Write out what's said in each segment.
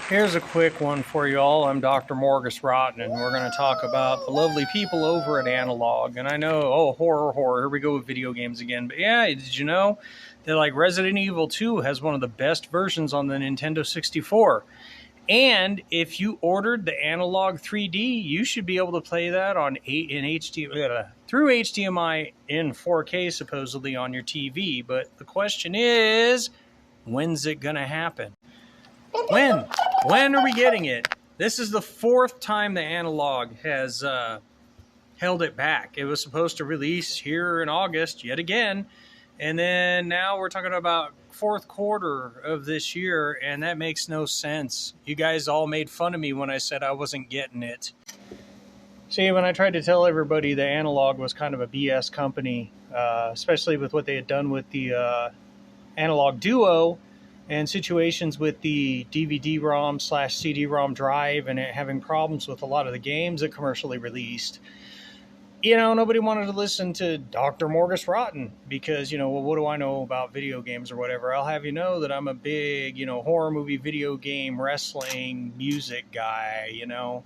Here's a quick one for you all. I'm Dr. Morgus Rotten, and we're going to talk about the lovely people over at Analog. And I know, oh, horror, here we go with video games again. But yeah, did you know that like Resident Evil 2 has one of the best versions on the Nintendo 64? And if you ordered the Analog 3D, you should be able to play that on through HDMI in 4K supposedly on your TV. But the question is, when's it going to happen? When? When are we getting it? This is the fourth time the Analog has held it back. It was supposed to release here in August yet again. And then now we're talking about fourth quarter of this year, and that makes no sense. You guys all made fun of me when I said I wasn't getting it. See, when I tried to tell everybody the Analog was kind of a BS company, especially with what they had done with the Analog Duo, and situations with the DVD-ROM/CD-ROM drive and it having problems with a lot of the games that commercially released. You know, nobody wanted to listen to Dr. Morgus Rotten because, you know, well, what do I know about video games or whatever? I'll have you know that I'm a big, you know, horror movie, video game, wrestling, music guy, you know.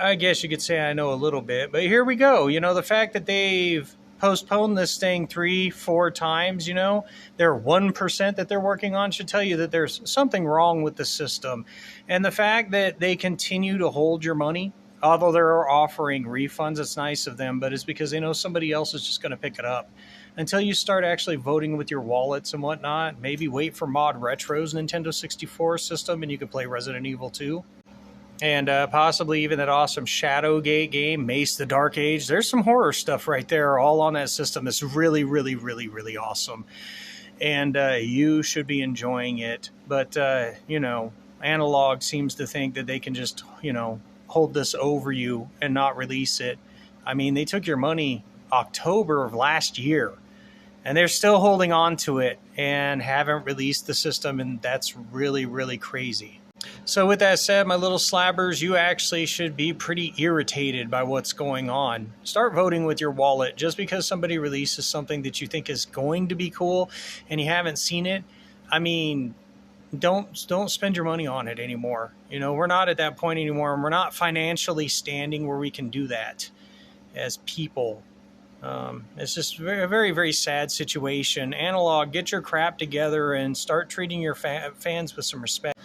I guess you could say I know a little bit, but here we go. You know, the fact that they've postponed this thing 3-4 times, you know, their 1% that they're working on should tell you that there's something wrong with the system. And the fact that they continue to hold your money, although they're offering refunds, it's nice of them, but it's because they know somebody else is just going to pick it up. Until you start actually voting with your wallets and whatnot, maybe wait for Mod Retro's Nintendo 64 system and you can play Resident Evil 2. And possibly even that awesome Shadowgate game, Mace the Dark Age. There's some horror stuff right there all on that system that's really, really, really, really awesome. And you should be enjoying it. But, you know, Analog seems to think that they can just, you know, hold this over you and not release it. I mean, they took your money October of last year, and they're still holding on to it and haven't released the system, and that's really, really crazy. So with that said, my little slabbers, you actually should be pretty irritated by what's going on. Start voting with your wallet. Just because somebody releases something that you think is going to be cool and you haven't seen it, I mean, don't spend your money on it anymore. You know, we're not at that point anymore, and we're not financially standing where we can do that as people. It's just a very, very, very sad situation. Analog, get your crap together and start treating your fans with some respect.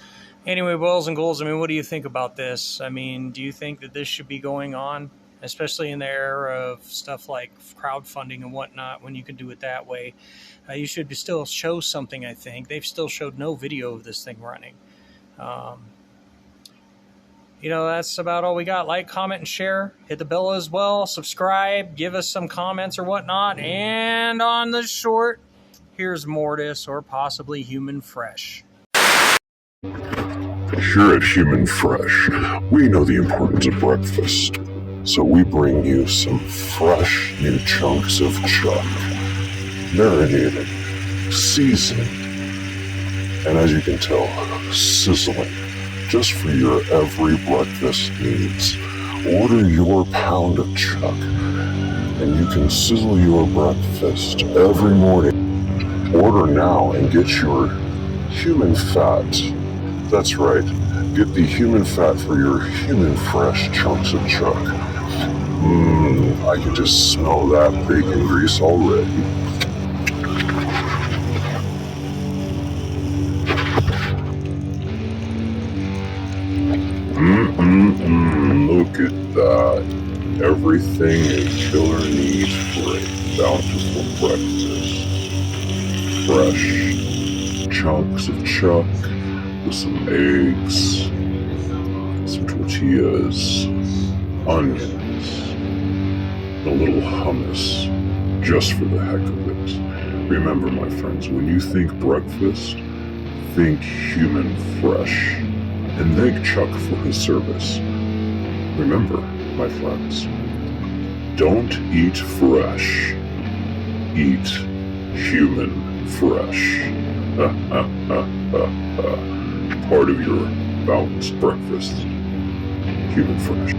Anyway, boys and ghouls, I mean, what do you think about this? I mean, do you think that this should be going on, especially in the era of stuff like crowdfunding and whatnot, when you can do it that way? You should still show something, I think. They've still showed no video of this thing running. You know, that's about all we got. Like, comment, and share. Hit the bell as well. Subscribe. Give us some comments or whatnot. And on the short, here's Mortis or possibly Human Fresh. Here at Human Fresh, we know the importance of breakfast, so we bring you some fresh new chunks of chuck, marinated, seasoned, and as you can tell, sizzling, just for your every breakfast needs. Order your pound of chuck, and you can sizzle your breakfast every morning. Order now and get your human fat. That's right, get the human fat for your Human Fresh chunks of chuck. I can just smell that bacon grease already. Look at that. Everything a killer needs for a bountiful breakfast. Fresh chunks of chuck with some eggs, some tortillas, onions, a little hummus, just for the heck of it. Remember, my friends, when you think breakfast, think Human Fresh, and thank Chuck for his service. Remember, my friends, don't eat fresh, eat Human Fresh. Part of your balanced breakfast. Human Fresh.